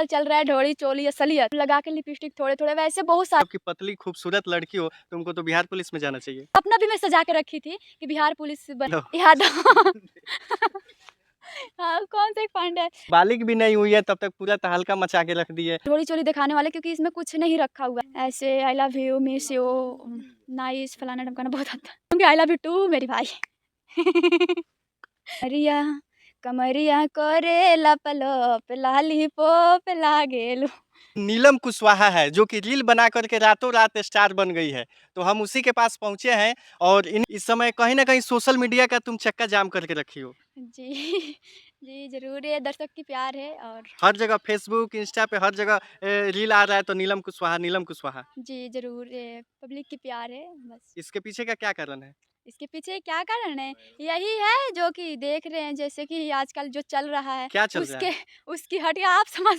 चल रहा है ढोड़ी चोली असलियत लगा के लिपस्टिक थोड़े-थोड़े वैसे बहुत सारे आपकी पतली खूबसूरत लड़की हो, तुमको तो बिहार पुलिस में जाना चाहिए। अपना भी मैं सजा के रखी थी कि बिहार पुलिस लो। याद हाँ, कौन सा एक फंड है बालिग भी नहीं हुई है तब तक पूरा तहलका मचा के रख दी है। ढोड़ी चोली दिखाने वाले क्योंकि इसमें कुछ नहीं रखा हुआ है। ऐसे I love you, miss you, nice फलाना ढमकाना बहुत आता है क्योंकि आई लव यू टू मेरी भाई कमरिया कमरिया करे लप लप लॉलीपॉप लागेलू नीलम कुशवाहा है जो कि रील बना करके रातों रात स्टार बन गई है। तो हम उसी के पास पहुंचे हैं और इस समय कहीं ना कहीं सोशल मीडिया का तुम चक्का जाम करके रखी हो। जी जी ज़रूर ये दर्शक की प्यार है और हर जगह फेसबुक इंस्टा पे हर जगह रील आ रहा है तो नीलम कुशवाहा नीलम कुशवाहा। जी ज़रूर ये पब्लिक की प्यार है बस। इसके पीछे का क्या कारण है? इसके पीछे क्या कारण है? यही है जो कि देख रहे हैं जैसे कि आजकल जो चल रहा है क्या चल रहा उसके है? उसकी हटिया आप समझ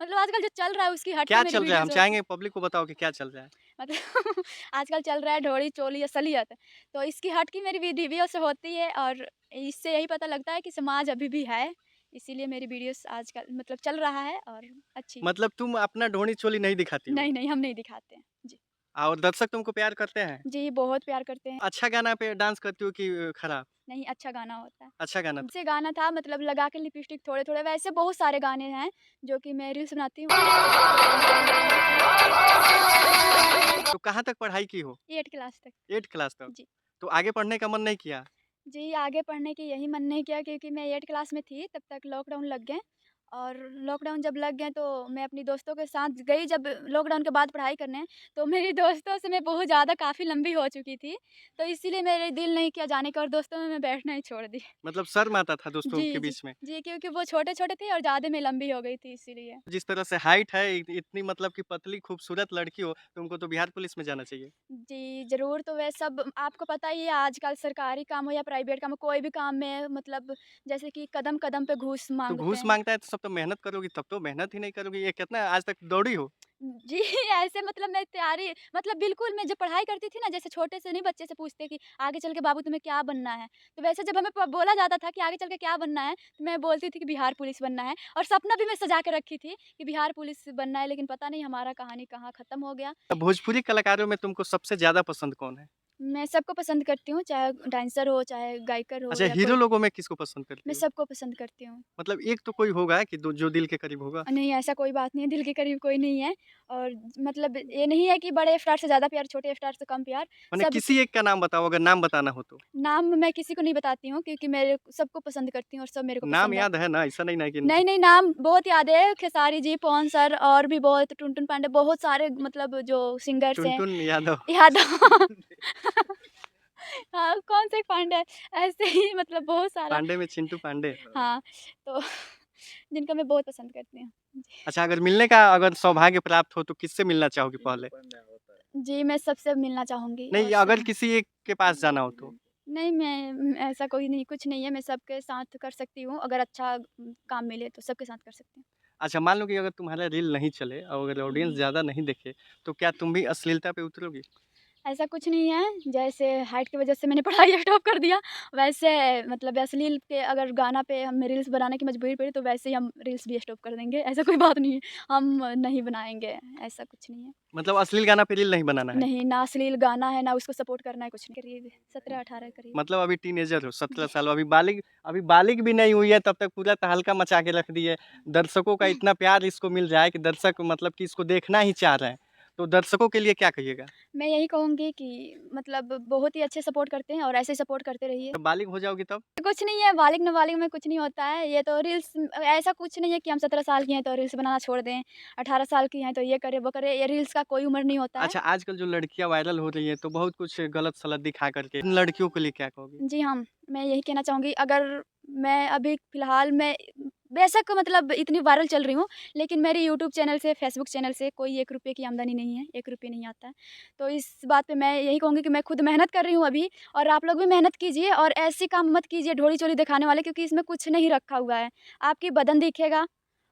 मतलब आजकल जो चल रहा है उसकी हट के क्या मेरी चल रहा है? हम वीडियोज़ होती चाहेंगे पब्लिक को बताओ कि क्या चल रहा है। मतलब आजकल चल रहा है ढोड़ी चोली असलियत। तो इसकी हट की मेरी वीडियो से होती है और इससे यही पता लगता है कि समाज अभी भी है। इसीलिए मेरी वीडियोज़ आजकल मतलब चल रहा है और अच्छी मतलब तुम अपना ढोनी चोली नहीं दिखाती हो नहीं, नहीं हम नहीं दिखाते हैं। जी। और दर्शक तुमको प्यार करते हैं। जी, बहुत प्यार करते हैं। अच्छा गाना पे डांस करती हो कि खराब? नहीं, अच्छा गाना होता है। अच्छा गाना। से गाना था मतलब लगा के लिपस्टिक थोड़े-थोड़े वैसे बहुत सारे गाने हैं जो कि मैं रील्स बनाती हूँ। तो कहाँ तक पढ़ाई की हो? 8 क्लास तक। 8 क्लास तक। जी। तो आगे पढ़ने का मन नहीं किया? जी, आगे पढ़ने की यही मन नहीं किया क्योंकि मैं 8 क्लास में थी तब तक लॉकडाउन लग गए और लॉकडाउन जब लग गए तो मैं अपनी दोस्तों के साथ गई जब लॉकडाउन के बाद पढ़ाई करने, तो मेरी दोस्तों से मैं बहुत ज़्यादा काफ़ी लंबी हो चुकी थी। तो इसीलिए मेरे दिल नहीं किया जाने का और दोस्तों में मैं बैठना ही छोड़ दी। मतलब शर्म आता था दोस्तों के जी, जी। बीच में? जी, क्योंकि वो छोटे-छोटे थे और ज़्यादा मैं लंबी हो गई थी इसीलिए। जिस तरह से हाइट है इतनी मतलब कि पतली खूबसूरत लड़की हो, तुमको तो बिहार पुलिस में जाना चाहिए। जी, ज़रूर तो वह सब आपको पता ही है आजकल सरकारी काम हो या प्राइवेट काम हो, कोई भी काम में मतलब जैसे कि कदम-कदम पे घूस तो माँगते घूस हैं। माँगता है तो सब तो मेहनत करोगी, तब तो मेहनत ही नहीं करोगी। ये कितना आज तक दौड़ी हो? जी, ऐसे मतलब मैं तैयारी मतलब बिल्कुल मैं जब पढ़ाई करती थी ना जैसे छोटे से नहीं बच्चे से पूछते कि आगे चल के बाबू तुम्हें क्या बनना है? तो वैसे जब हमें बोला जाता था कि आगे चल के क्या बनना है? तो मैं बोलती थी कि बिहार पुलिस बनना है और सपना भी मैं सजा के रखी थी कि बिहार पुलिस बनना है लेकिन पता नहीं हमारा कहानी कहाँ ख़त्म हो गया। भोजपुरी कलाकारों में तुमको सबसे ज़्यादा पसंद कौन है? मैं सबको पसंद करती हूँ, चाहे डांसर हो, चाहे गायकर हो अच्छा, या हीरो कोई लोगों में किसको पसंद करती मैं हो? सबको पसंद करती हूँ। मतलब एक तो कोई होगा कि दो जो दिल के करीब होगा? नहीं, ऐसा कोई बात नहीं है, दिल के करीब कोई नहीं है और मतलब ये नहीं है कि बड़े स्टार से ज़्यादा प्यार, छोटे स्टार से कम प्यार, माने सबकी किसी एक का नाम बताओ अगर नाम बताना हो तो? नाम मैं किसी को नहीं बताती हूँ क्योंकि मेरे सबको पसंद करती हूँ और सब मेरे को नाम पसंद है। याद है ना? ऐसा नहीं ना कि नहीं, नहीं नाम बहुत याद है, खेसारी जी, पवन सर और भी बहुत टुनटुन पांडे बहुत सारे मतलब जो सिंगर्स हैं, टुनटुन यादव। यादव हाँ, कौन से पांडे ऐसे ही मतलब बहुत सारा पांडे में चिंटू पांडे। हाँ, तो जिनको मैं बहुत पसंद करती हूँ। अच्छा, अगर मिलने का अगर सौभाग्य प्राप्त हो तो किससे मिलना चाहोगी पहले? जी, मैं सबसे मिलना चाहूँगी और नहीं, सब अगर किसी एक के पास जाना हो तो? नहीं मैं ऐसा कोई नहीं कुछ नहीं है, मैं सबके साथ कर सकती हूँ, अगर अच्छा काम मिले तो सबके साथ कर सकती हूँ। अच्छा, मान लो कि अगर तुम्हारा रील नहीं चले और अगर ऑडियंस ज़्यादा नहीं देखे, तो क्या तुम भी अश्लीलता पे उतरोगी? ऐसा कुछ नहीं है, जैसे हाइट की वज़ह से मैंने पढ़ाई स्टॉप कर दिया, वैसे मतलब अश्लील के अगर गाना पे हमें रील्स बनाने की मजबूरी पड़ी, तो वैसे ही हम रील्स भी स्टॉप कर देंगे, ऐसा कोई बात नहीं है। हम नहीं बनाएँगे, ऐसा कुछ नहीं है। मतलब अश्लील गाना पे रील नहीं बनाना है? नहीं, ना अश्लील गाना है, ना उसको सपोर्ट करना है, कुछ नहीं। करीब 17-18 करीब। मतलब अभी टीनेजर हो, 17 जी। साल अभी बालिग भी नहीं हुई है तब तक पूरा तहलका मचा के रख दी है। दर्शकों का इतना प्यार इसको मिल रहा है कि दर्शक मतलब कि इसको देखना ही चाह रहे हैं। तो दर्शकों के लिए क्या कहिएगा? मैं यही कहूँगी कि मतलब बहुत ही अच्छे सपोर्ट करते हैं और ऐसे ही सपोर्ट करते रहिए। जब बालिग हो जाओगी तब? कुछ नहीं है, बालिग-नाबालिग में कुछ नहीं होता है, ये तो रील्स ऐसा कुछ नहीं है कि हम 17 साल की हैं तो रील्स बनाना छोड़ दें, 18 साल की हैं तो ये करें, वो करें, ये रील्स का कोई उम्र नहीं होता है। अच्छा, आजकल जो लड़कियाँ वायरल हो रही हैं तो बहुत कुछ गलत-सलत दिखा करके, इन लड़कियों के लिए क्या कहोगे? जी हाँ, मैं यही कहना चाहूँगी अगर मैं अभी फ़िलहाल में बेशक मतलब इतनी वायरल चल रही हूँ, लेकिन मेरे यूट्यूब चैनल से, फ़ेसबुक चैनल से कोई 1 रुपए की आमदनी नहीं है, 1 रुपए नहीं आता है। तो इस बात पे मैं यही कहूँगी कि मैं खुद मेहनत कर रही हूँ अभी और आप लोग भी मेहनत कीजिए और ऐसे काम मत कीजिए ढोरी-चोरी दिखाने वाले क्योंकि इसमें कुछ नहीं रखा हुआ है। आपकी बदन दिखेगा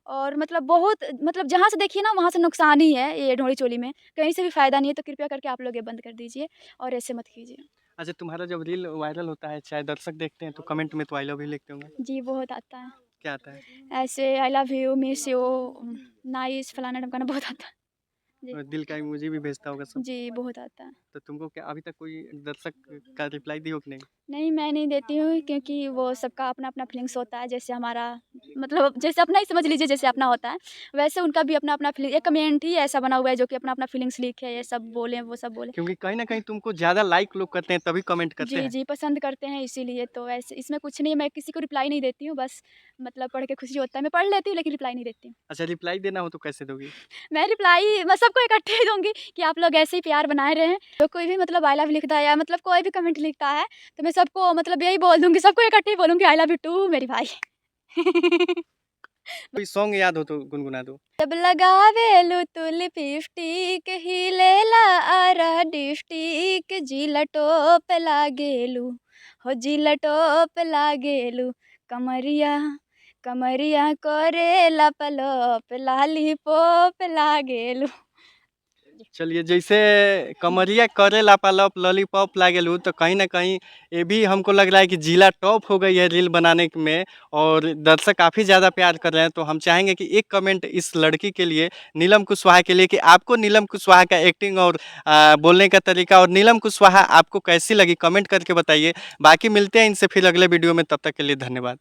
और मतलब बहुत मतलब जहाँ से देखिए ना वहाँ से नुकसान ही है ये ढोरी-चोली में, कहीं से भी फ़ायदा नहीं है, तो कृपया करके आप लोग ये बंद कर दीजिए और ऐसे मत कीजिए। अच्छा, तुम्हारा जब रील वायरल होता है, चाहे दर्शक देखते हैं तो कमेंट में तो आई लव यू लिखते होंगे? जी, बहुत आता है। क्या आता है? ऐसे I love you, miss you, nice, फलाना ढमकाना बहुत आता है। जी। और दिल का इमोजी भी भेजता होगा सब? जी, बहुत आता है। तो तुमको क्या अभी तक कोई दर्शक का रिप्लाई दी हो कि नहीं? नहीं, मैं नहीं देती हूँ क्योंकि वो सबका अपना-अपना फीलिंग्स होता है। जैसे हमारा मतलब जैसे अपना ही समझ लीजिए जैसे अपना होता है, वैसे उनका भी अपना-अपना फीलिंग एक कमेंट ही ऐसा बना हुआ है जो कि अपना-अपना फीलिंग्स लिखे, ये सब बोले, वो सब बोले। क्योंकि कहीं न कहीं तुमको ज़्यादा लाइक लोग करते हैं तभी कमेंट करते जी, हैं। जी, पसंद करते हैं इसीलिए तो ऐसे इसमें कुछ नहीं है, मैं किसी को रिप्लाई नहीं देती हूँ, बस मतलब पढ़ के खुशी होता है। मैं पढ़ लेती हूँ लेकिन रिप्लाई नहीं देती हूँ। अच्छा रिप्लाई देना हो तो कैसे दोगी? मैं सबको इकट्ठे ही दूँगी कि आप लोग ऐसे ही प्यार बनाए रहें। तो कोई भी मतलब आई लव लिखता है या मतलब कोई भी कमेंट लिखता है, तो मैं सबको मतलब यही बोल दूँगी, सबको इकट्ठे ही बोलूँगी आई लव यू टू मेरे भाई। कोई सॉन्ग याद हो तो गुनगुना दो। जब लगावेलु तू लिपस्टिक हिलेला आरा डिस्टिक जिला टॉप लागेलु हो जिला टॉप लागेलु कमरिया कमरिया करेला पलप लॉलीपॉप लागेलु। चलिए जैसे कमरिया करे लापालप लॉलीपॉप लागेलू तो कहीं न कहीं ये भी हमको लग रहा है कि जिला टॉप हो गई है रील बनाने में और दर्शक काफ़ी ज़्यादा प्यार कर रहे हैं। तो हम चाहेंगे कि एक कमेंट इस लड़की के लिए, नीलम कुशवाहा के लिए कि आपको नीलम कुशवाहा का एक्टिंग और बोलने का तरीका और नीलम कुशवाहा आपको कैसी लगी कमेंट करके बताइए। बाकी मिलते हैं इनसे फिर अगले वीडियो में, तब तक के लिए धन्यवाद।